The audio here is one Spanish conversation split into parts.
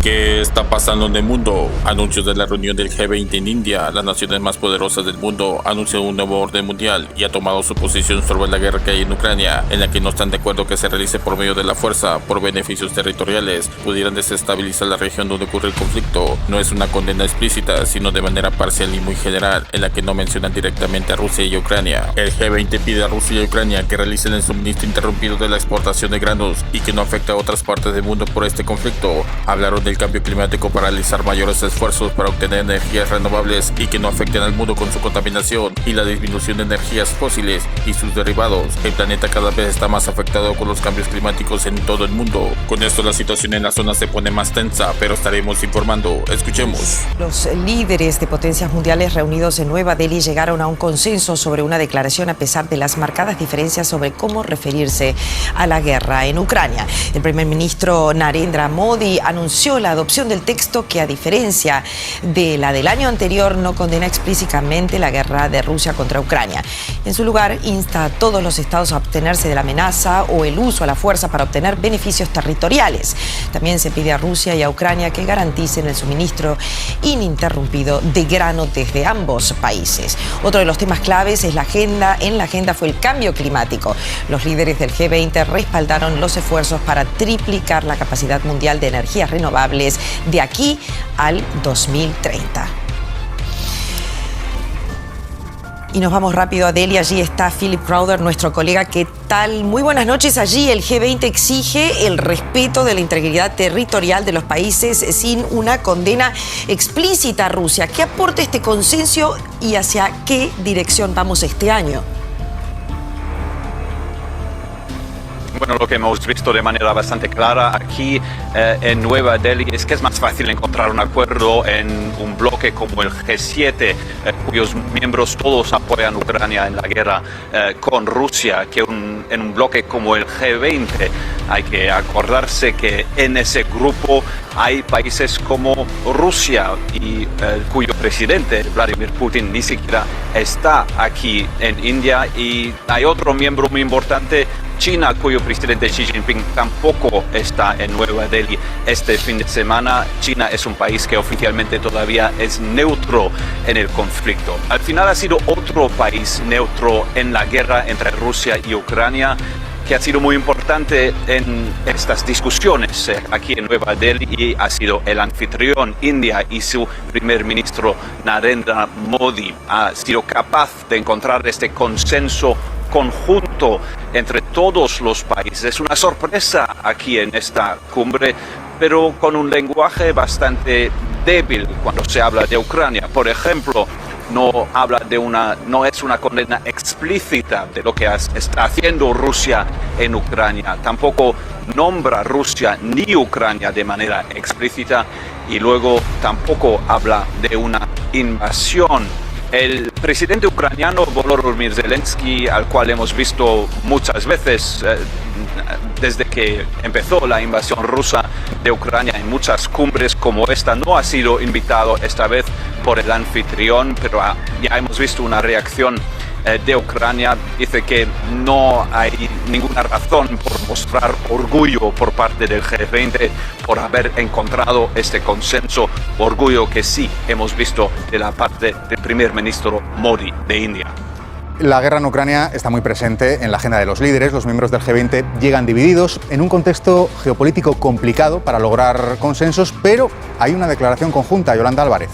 ¿Qué está pasando en el mundo? Anuncios de la reunión del G20 en India. Las naciones más poderosas del mundo anuncian un nuevo orden mundial y ha tomado su posición sobre la guerra que hay en Ucrania, en la que no están de acuerdo que se realice por medio de la fuerza, por beneficios territoriales, pudieran desestabilizar la región donde ocurre el conflicto. No es una condena explícita, sino de manera parcial y muy general, en la que no mencionan directamente a Rusia y Ucrania. El G20 pide a Rusia y Ucrania que realicen el suministro interrumpido de la exportación de granos y que no afecte a otras partes del mundo por este conflicto. Hablaron del cambio climático para realizar mayores esfuerzos para obtener energías renovables y que no afecten al mundo con su contaminación y la disminución de energías fósiles y sus derivados. El planeta cada vez está más afectado con los cambios climáticos en todo el mundo. Con esto la situación en la zona se pone más tensa, pero estaremos informando. Escuchemos. Los líderes de potencias mundiales reunidos en Nueva Delhi llegaron a un consenso sobre una declaración a pesar de las marcadas diferencias sobre cómo referirse a la guerra en Ucrania. El primer ministro Narendra Modi anunció la adopción del texto que, a diferencia de la del año anterior, no condena explícitamente la guerra de Rusia contra Ucrania. En su lugar, insta a todos los estados a abstenerse de la amenaza o el uso a la fuerza para obtener beneficios territoriales. También se pide a Rusia y a Ucrania que garanticen el suministro ininterrumpido de grano desde ambos países. Otro de los temas claves en la agenda fue el cambio climático. Los líderes del G20 respaldaron los esfuerzos para triplicar la capacidad mundial de energías renovables de aquí al 2030. Y nos vamos rápido a Delhi. Allí está Philip Crowder, nuestro colega. ¿Qué tal? Muy buenas noches. Allí el G20 exige el respeto de la integridad territorial de los países sin una condena explícita a Rusia. ¿Qué aporta este consenso y hacia qué dirección vamos este año? Bueno, lo que hemos visto de manera bastante clara aquí en Nueva Delhi es que es más fácil encontrar un acuerdo en un bloque como el G7, cuyos miembros todos apoyan a Ucrania en la guerra con Rusia, que en un bloque como el G20. Hay que acordarse que en ese grupo hay países como Rusia y cuyo presidente, Vladimir Putin, ni siquiera está aquí en India, y hay otro miembro muy importante, China, cuyo presidente Xi Jinping tampoco está en Nueva Delhi este fin de semana. China es un país que oficialmente todavía es neutro en el conflicto. Al final ha sido otro país neutro en la guerra entre Rusia y Ucrania que ha sido muy importante en estas discusiones aquí en Nueva Delhi, y ha sido el anfitrión, India, y su primer ministro Narendra Modi. Ha sido capaz de encontrar este consenso conjunto entre todos los países. Es una sorpresa aquí en esta cumbre, pero con un lenguaje bastante débil cuando se habla de Ucrania. Por ejemplo, no es una condena explícita de lo que está haciendo Rusia en Ucrania. Tampoco nombra Rusia ni Ucrania de manera explícita, y luego tampoco habla de una invasión. El presidente ucraniano Volodymyr Zelensky, al cual hemos visto muchas veces desde que empezó la invasión rusa de Ucrania en muchas cumbres como esta, no ha sido invitado esta vez por el anfitrión, pero ya hemos visto una reacción de Ucrania. Dice que no hay ninguna razón por mostrar orgullo por parte del G20 por haber encontrado este consenso, orgullo que sí hemos visto de la parte del primer ministro Modi de India. La guerra en Ucrania está muy presente en la agenda de los líderes. Los miembros del G20 llegan divididos en un contexto geopolítico complicado para lograr consensos, pero hay una declaración conjunta. Yolanda Álvarez.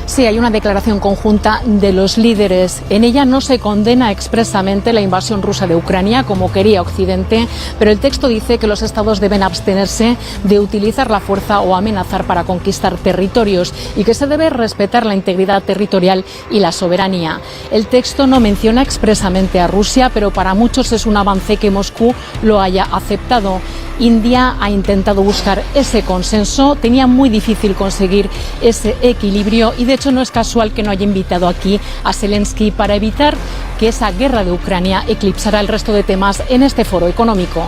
Sí, hay una declaración conjunta de los líderes. En ella no se condena expresamente la invasión rusa de Ucrania, como quería Occidente, pero el texto dice que los estados deben abstenerse de utilizar la fuerza o amenazar para conquistar territorios y que se debe respetar la integridad territorial y la soberanía. El texto no menciona expresamente a Rusia, pero para muchos es un avance que Moscú lo haya aceptado. India ha intentado buscar ese consenso, tenía muy difícil conseguir ese equilibrio, y de hecho no es casual que no haya invitado aquí a Zelensky para evitar que esa guerra de Ucrania eclipsara el resto de temas en este foro económico.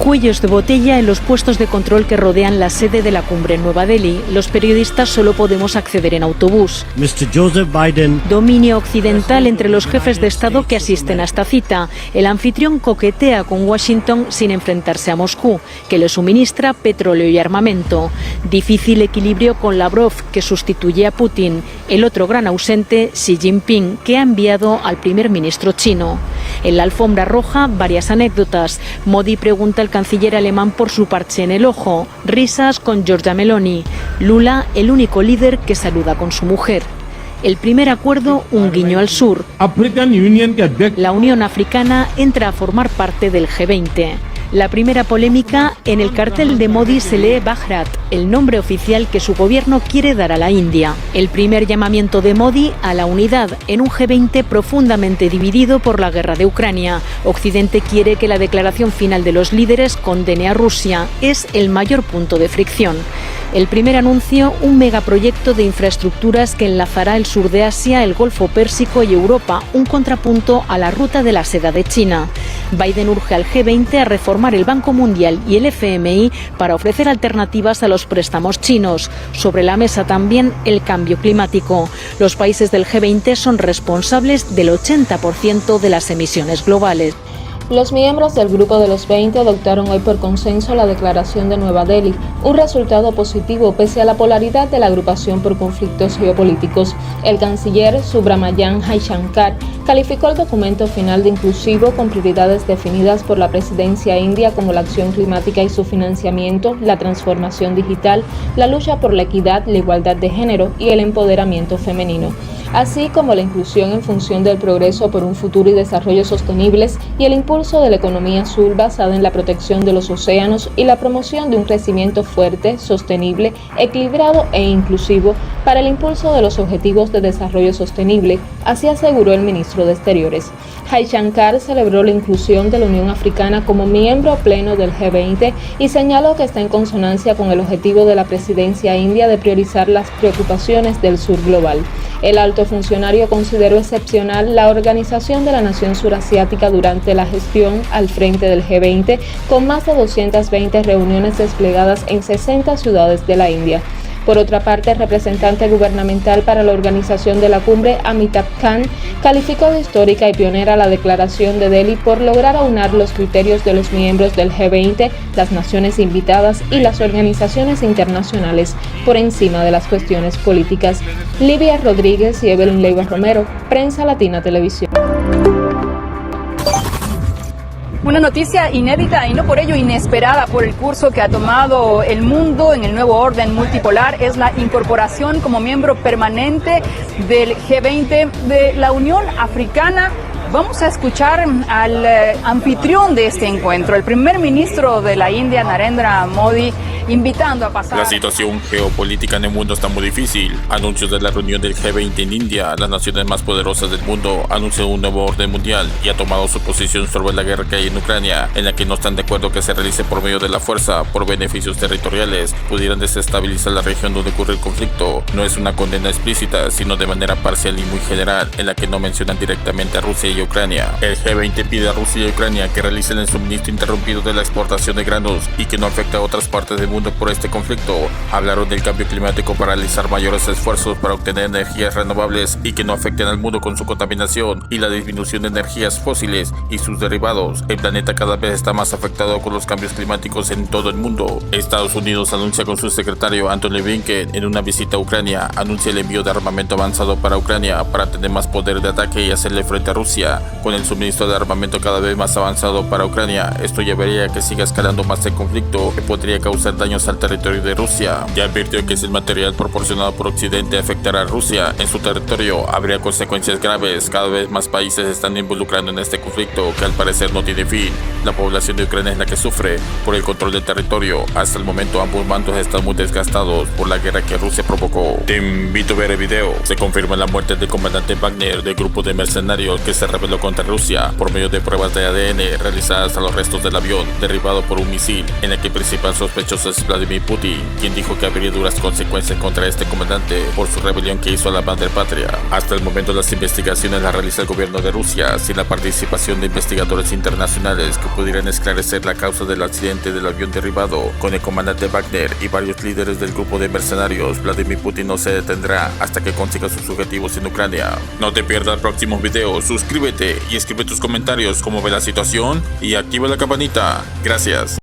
Cuellos de botella en los puestos de control que rodean la sede de la cumbre en Nueva Delhi. Los periodistas solo podemos acceder en autobús. Mr. Joseph Biden. Dominio occidental entre los jefes de Estado que asisten a esta cita. El anfitrión coquetea con Washington sin enfrentarse a Moscú, que le suministra petróleo y armamento. Difícil equilibrio con Lavrov, que sustituye a Putin. El otro gran ausente, Xi Jinping, que ha enviado al primer ministro chino. En la alfombra roja, varias anécdotas. Modi pregunta al canciller alemán por su parche en el ojo. Risas con Giorgia Meloni. Lula, el único líder que saluda con su mujer. El primer acuerdo, un guiño al sur. La Unión Africana entra a formar parte del G20. La primera polémica, en el cartel de Modi se lee Bharat, el nombre oficial que su gobierno quiere dar a la India. El primer llamamiento de Modi a la unidad en un G20 profundamente dividido por la guerra de Ucrania. Occidente quiere que la declaración final de los líderes condene a Rusia. Es el mayor punto de fricción. El primer anuncio, un megaproyecto de infraestructuras que enlazará el sur de Asia, el Golfo Pérsico y Europa, un contrapunto a la ruta de la seda de China. Biden urge al G20 a reformar el Banco Mundial y el FMI para ofrecer alternativas a los préstamos chinos. Sobre la mesa también el cambio climático. Los países del G20 son responsables del 80% de las emisiones globales. Los miembros del Grupo de los 20 adoptaron hoy por consenso la Declaración de Nueva Delhi, un resultado positivo pese a la polaridad de la agrupación por conflictos geopolíticos. El canciller Subrahmanyam Jaishankar calificó el documento final de inclusivo con prioridades definidas por la presidencia india como la acción climática y su financiamiento, la transformación digital, la lucha por la equidad, la igualdad de género y el empoderamiento femenino, así como la inclusión en función del progreso por un futuro y desarrollo sostenibles y el impulso de la economía azul basada en la protección de los océanos y la promoción de un crecimiento fuerte, sostenible, equilibrado e inclusivo para el impulso de los objetivos de desarrollo sostenible, así aseguró el ministro de Exteriores. Jaishankar celebró la inclusión de la Unión Africana como miembro pleno del G20 y señaló que está en consonancia con el objetivo de la presidencia india de priorizar las preocupaciones del sur global. El alto funcionario consideró excepcional la organización de la nación surasiática durante la gestión al frente del G20, con más de 220 reuniones desplegadas en 60 ciudades de la India. Por otra parte, el representante gubernamental para la organización de la cumbre, Amitabh Kant, calificó de histórica y pionera la declaración de Delhi por lograr aunar los criterios de los miembros del G20, las naciones invitadas y las organizaciones internacionales por encima de las cuestiones políticas. Livia Rodríguez y Evelyn Leiva Romero, Prensa Latina Televisión. Una noticia inédita y no por ello inesperada por el curso que ha tomado el mundo en el nuevo orden multipolar es la incorporación como miembro permanente del G20 de la Unión Africana. Vamos a escuchar al anfitrión de este encuentro, el primer ministro de la India, Narendra Modi, invitando a pasar... La situación geopolítica en el mundo está muy difícil. Anuncios de la reunión del G20 en India, las naciones más poderosas del mundo anuncian un nuevo orden mundial y ha tomado su posición sobre la guerra que hay en Ucrania, en la que no están de acuerdo que se realice por medio de la fuerza, por beneficios territoriales, pudieran desestabilizar la región donde ocurre el conflicto. No es una condena explícita, sino de manera parcial y muy general, en la que no mencionan directamente a Rusia y Ucrania. El G20 pide a Rusia y Ucrania que realicen el suministro interrumpido de la exportación de granos y que no afecte a otras partes del mundo por este conflicto. Hablaron del cambio climático para realizar mayores esfuerzos para obtener energías renovables y que no afecten al mundo con su contaminación y la disminución de energías fósiles y sus derivados. El planeta cada vez está más afectado con los cambios climáticos en todo el mundo. Estados Unidos anuncia con su secretario Antony Blinken en una visita a Ucrania, anuncia el envío de armamento avanzado para Ucrania para tener más poder de ataque y hacerle frente a Rusia. Con el suministro de armamento cada vez más avanzado para Ucrania, esto llevaría a que siga escalando más el conflicto, que podría causar daños al territorio de Rusia. Ya advirtió que si el material proporcionado por Occidente afectará a Rusia en su territorio, habría consecuencias graves. Cada vez más países están involucrando en este conflicto que al parecer no tiene fin. La población de Ucrania es la que sufre por el control del territorio. Hasta el momento ambos bandos están muy desgastados por la guerra que Rusia provocó. Te invito a ver el video. Se confirma la muerte del comandante Wagner del grupo de mercenarios que se rebeló contra Rusia por medio de pruebas de ADN realizadas a los restos del avión derribado por un misil, en el que el principal sospechoso es Vladimir Putin, quien dijo que habría duras consecuencias contra este comandante por su rebelión que hizo a la madre patria. Hasta el momento las investigaciones las realiza el gobierno de Rusia sin la participación de investigadores internacionales que pudieran esclarecer la causa del accidente del avión derribado. Con el comandante Wagner y varios líderes del grupo de mercenarios, Vladimir Putin no se detendrá hasta que consiga sus objetivos en Ucrania. No te pierdas el próximo video, suscríbete y escribe tus comentarios cómo ve la situación y activa la campanita. Gracias.